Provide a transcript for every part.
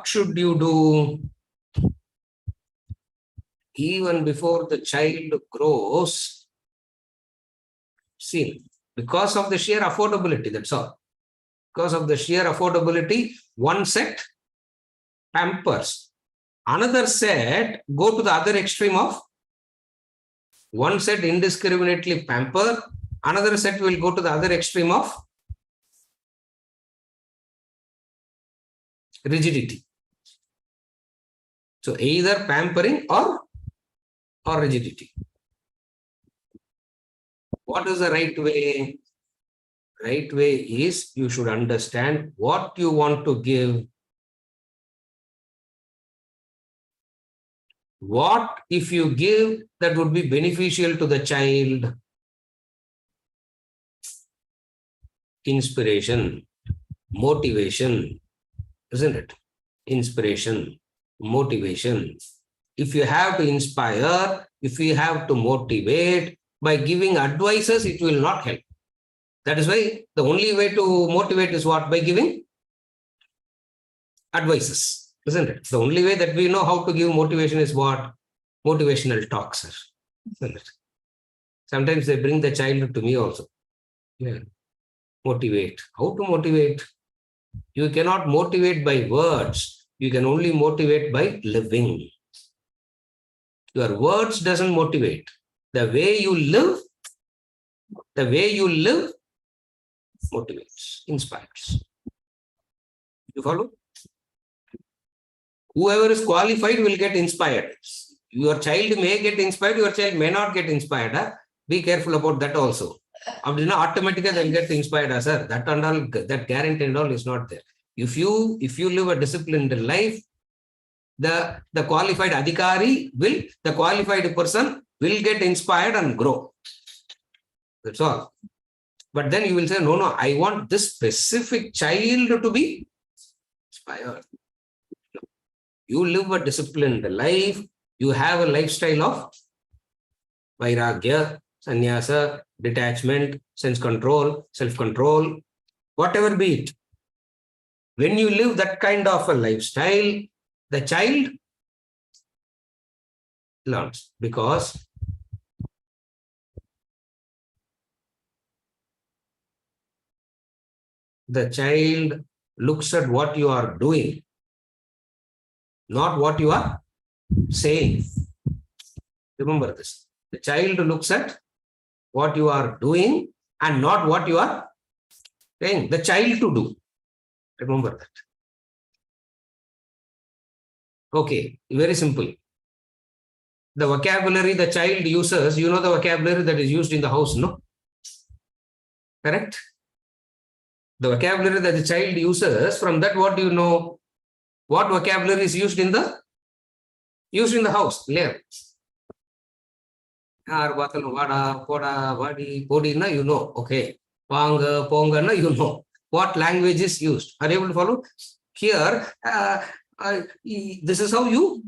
should you do even before the child grows? See, because of the sheer affordability, that's all. Because of the sheer affordability, one set pampers. Another set go to the other extreme of one set indiscriminately pamper. Another set will go to the other extreme of rigidity. So either pampering or rigidity. What is the right way? Right way is you should understand what you want to give. What if you give that would be beneficial to the child? Inspiration, motivation, isn't it? Inspiration, motivation. If you have to inspire, if you have to motivate, by giving advices, it will not help. That is why the only way to motivate is what? By giving advices, isn't it? The only way that we know how to give motivation is what? Motivational talks, isn't it? Sometimes they bring the child to me also. Yeah. Motivate. How to motivate? You cannot motivate by words. You can only motivate by living. Your words doesn't motivate. The way you live motivates, inspires. You follow? Whoever is qualified will get inspired. Your child may get inspired, your child may not get inspired. Huh? Be careful about that also. Automatically they'll get inspired, sir. That and all, that guarantee and all is not there. If you live a disciplined life, the qualified adhikari will, the qualified person will get inspired and grow. That's all. But then you will say, no, I want this specific child to be inspired. You live a disciplined life. You have a lifestyle of vairagya, sannyasa, detachment, sense control, self-control, whatever be it. When you live that kind of a lifestyle, the child learns, because the child looks at what you are doing, not what you are saying. Remember this. The child looks at what you are doing and not what you are saying. The child to do. Remember that. Okay, very simple. The vocabulary the child uses, you know the vocabulary that is used in the house, no? Correct? The vocabulary that the child uses, from that what do you know? What vocabulary is used in the house? Later. Vada, poda, vadi, podina, you know. Okay. Panga, pongana, you know. What language is used? Are you able to follow? Here, this is how you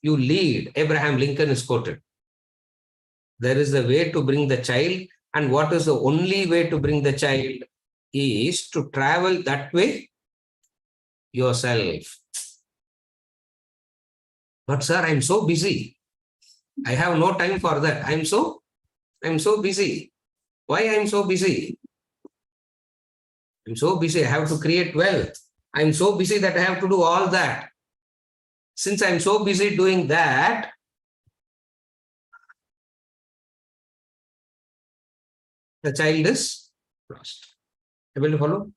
lead. Abraham Lincoln is quoted. There is a way to bring the child, and what is the only way to bring the child is to travel that way yourself. But sir, I'm so busy. I have no time for that. I'm so busy. Why I'm so busy? I'm so busy. I have to create wealth. I'm so busy that I have to do all that. Since I'm so busy doing that, the child is lost. Able to follow?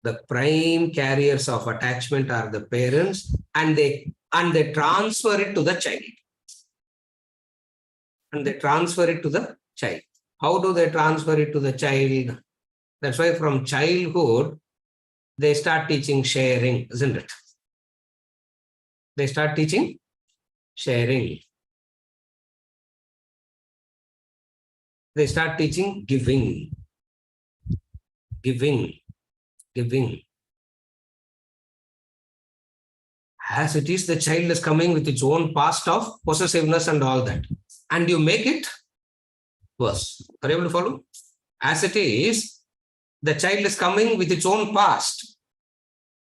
The prime carriers of attachment are the parents, and they transfer it to the child. How do they transfer it to the child? That's why from childhood, they start teaching sharing, isn't it? They start teaching sharing. They start teaching giving. As it is, the child is coming with its own past of possessiveness and all that. And you make it verse. Are you able to follow? As it is, the child is coming with its own past.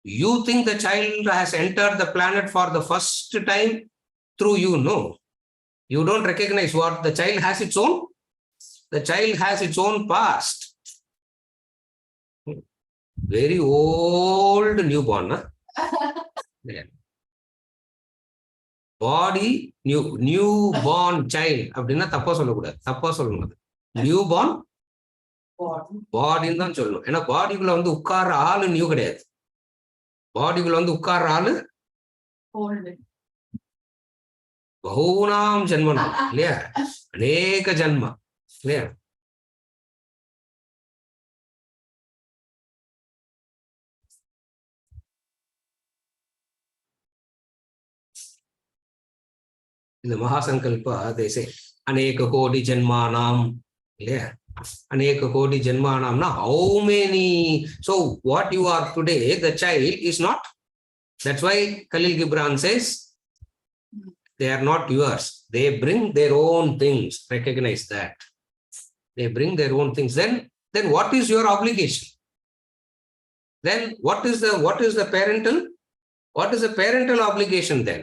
You think the child has entered the planet for the first time through you? No. You don't recognize what the child has its own. The child has its own past. Very old newborn. Huh? Yeah. Body newborn child அப்படின்னா தப்பா சொல்லக்கூடாது. தப்பா சொல்லணும். Newborn பாடின்னு தான் சொல்லணும். ஏன்னா பாடிக்குள்ள வந்து உட்கார்ற ஆளு நியூ கிடையாது. பாடிக்குள்ள வந்து உட்கார்ற ஆளு பகூனாம் ஜென்மனம் இல்லையா? அநேக ஜென்மம் இல்லையா? இந்த மகாசங்கல்பா they say அநேக கோடி ஜென்மானாம் இல்லையா? அநேக கோடி ஜென்மானாம்னா how many? So what you are today, the child is not. That's why Khalil Gibran says they are not yours. They bring their own things. Recognize that. They bring their own things. Then what is your obligation? Then what is the parental? What is the parental obligation then?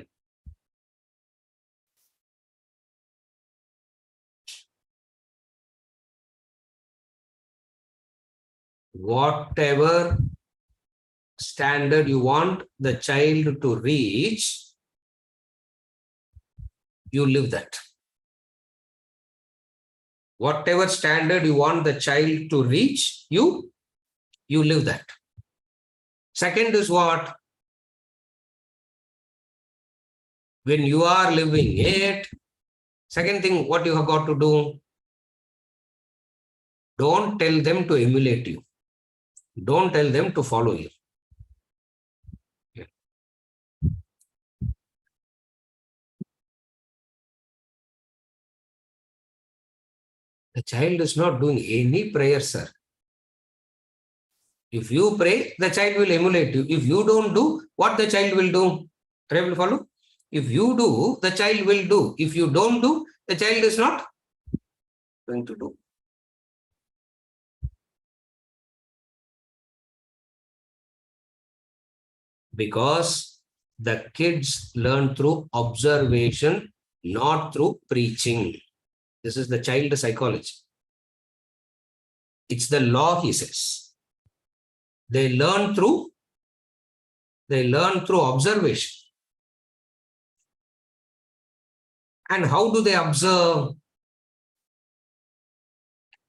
Whatever standard you want the child to reach, you live that. Whatever standard you want the child to reach, you live that. Second is what? When you are living it, second thing what you have got to do, don't tell them to emulate you. Don't tell them to follow you. The child is not doing any prayer, sir. If you pray, the child will emulate you. If you don't do, what the child will do? Are you able to follow? If you do, the child will do. If you don't do, the child is not going to do. Because the kids learn through observation, not through preaching. This is the child psychology. It's the law, he says. They learn through observation. And how do they observe?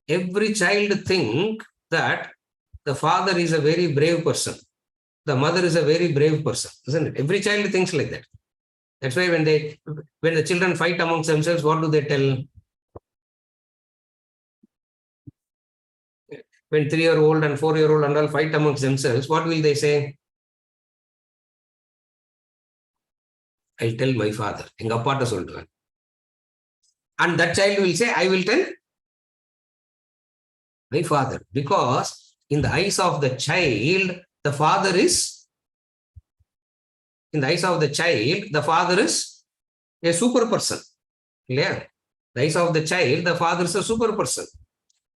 Every child think that the father is a very brave person. The mother is a very brave person, isn't it? Every child thinks like that. That's why when the children fight amongst themselves, what do they tell? When 3-year-old and 4-year-old and all fight amongst themselves, what will they say? I'll tell my father. Enga appatta solluvan. And that child will say, I will tell my father. Because in the eyes of the child, the father is, in the eyes of the child, the father is a super person. Yeah. The eyes of the child, the father is a super person.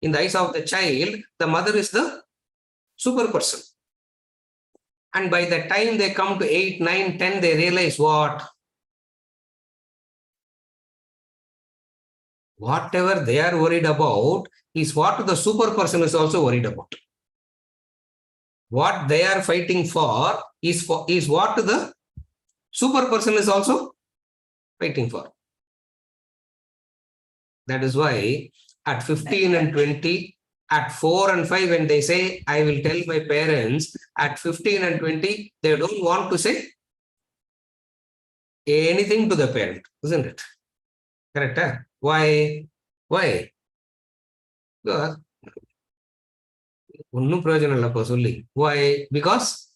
In the eyes of the child, the mother is the super person. And by the time they come to 8, 9, 10, they realize what? Whatever they are worried about is what the super person is also worried about. What they are fighting for is what the super person is also fighting for. That is why at 15 and 20, at 4 and 5, when they say, I will tell my parents, at 15 and 20, they don't want to say anything to the parent, isn't it? Correct? Huh? Why? Because why? Because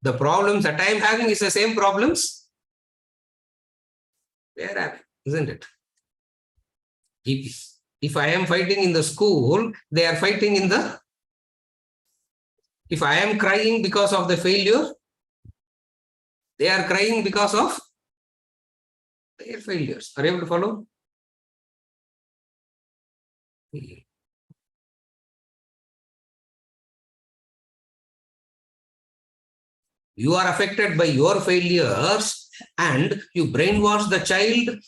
the problems that I am having is the same problems they are having, isn't it? If I am fighting in the school, they are fighting in the. If I am crying because of the failure, they are crying because of their failures. Are you able to follow? You are affected by your failures and you brainwash the child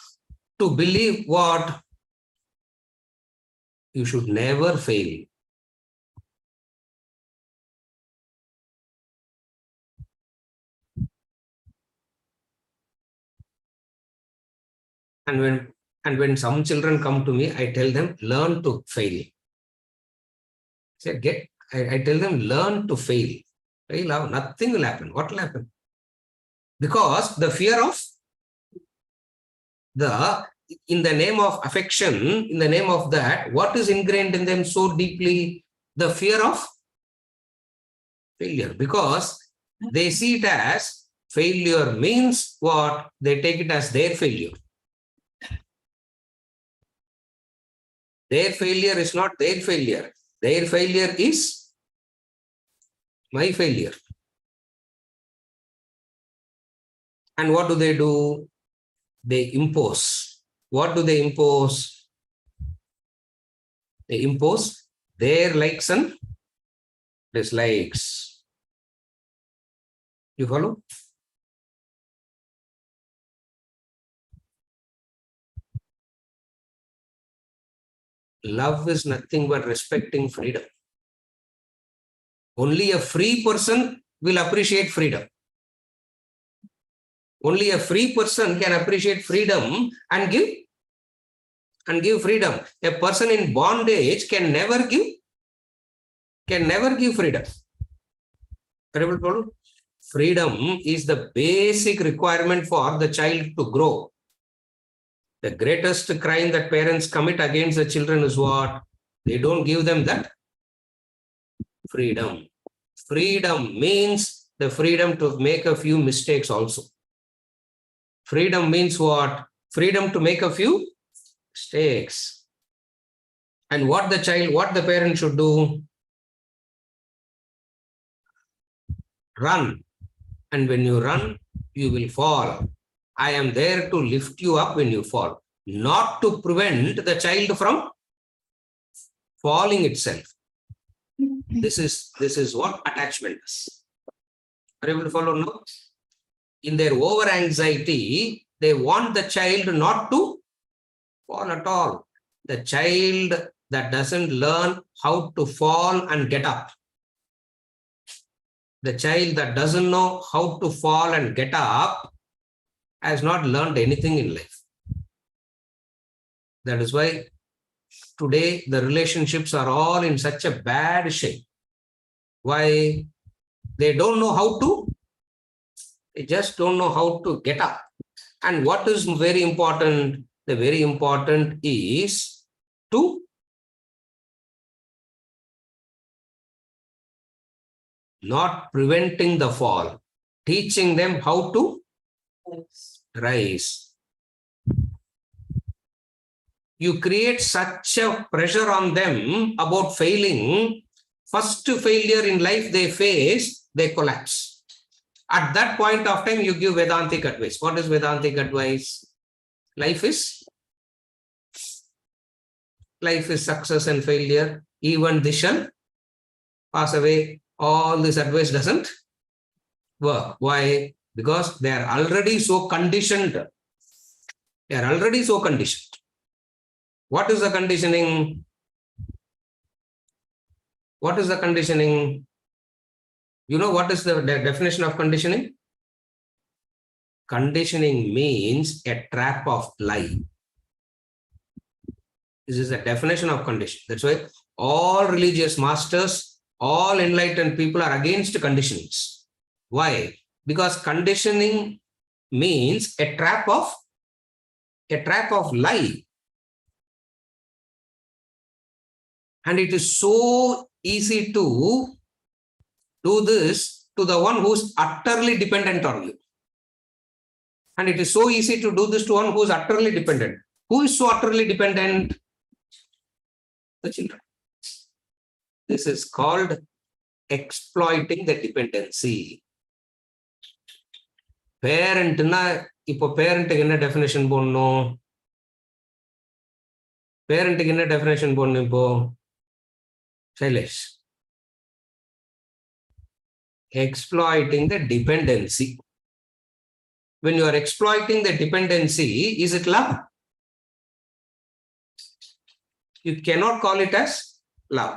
to believe what? You should never fail. And when some children come to me, I tell them, learn to fail. I tell them, learn to fail. Fail out, nothing will happen. What will happen? Because the fear of in the name of affection, in the name of that, what is ingrained in them so deeply? The fear of failure. Because they see it as failure means what? They take it as their failure. Their failure is not their failure. Their failure is my failure. And what do? They impose. What do they impose? They impose their likes and dislikes. You follow? Love is nothing but respecting freedom. Only a free person will appreciate freedom. Only a free person can appreciate freedom and give freedom. A person in bondage can never give freedom. Freedom is the basic requirement for the child to grow. The greatest crime that parents commit against the children is what? They don't give them that freedom. Freedom means the freedom to make a few mistakes also. Freedom means what? Freedom to make a few mistakes. And what the parent should do? Run. And when you run, you will fall. I am there to lift you up when you fall, not to prevent the child from falling itself. This is what attachment is. Are you able to follow now? In their over anxiety, they want the child not to fall at all. The child that doesn't learn how to fall and get up, the child that doesn't know how to fall and get up has not learned anything in life. That is why today the relationships are all in such a bad shape. Why? They don't know how to, they just don't know how to get up. And what is very important? The very important is to not preventing the fall, teaching them how to rise. You create such a pressure on them about failing. First failure in life they face, they collapse. At that point of time, you give Vedantic advice. What is Vedantic advice? Life is success and failure. Even this shall pass away. All this advice doesn't work. Why? Because they are already so conditioned. They are already so conditioned. What is the conditioning? What is the conditioning? You know what is the definition of conditioning? Conditioning means a trap of lie. This is the definition of condition. That's why all religious masters, all enlightened people are against conditionings. Why? Because conditioning means a trap of lie. And it is so easy to do this to the one who's utterly dependent on you. And it is so easy to do this to one who's utterly dependent. Who is so utterly dependent? The children. This is called exploiting the dependency. Parent na, ipo parent என்ன definition போடணும்? பேரண்ட்டுக்கு என்ன definition போடணும் இப்போ? Shailesh. Exploiting the dependency. When you are exploiting the dependency, is it love? You cannot call it as love.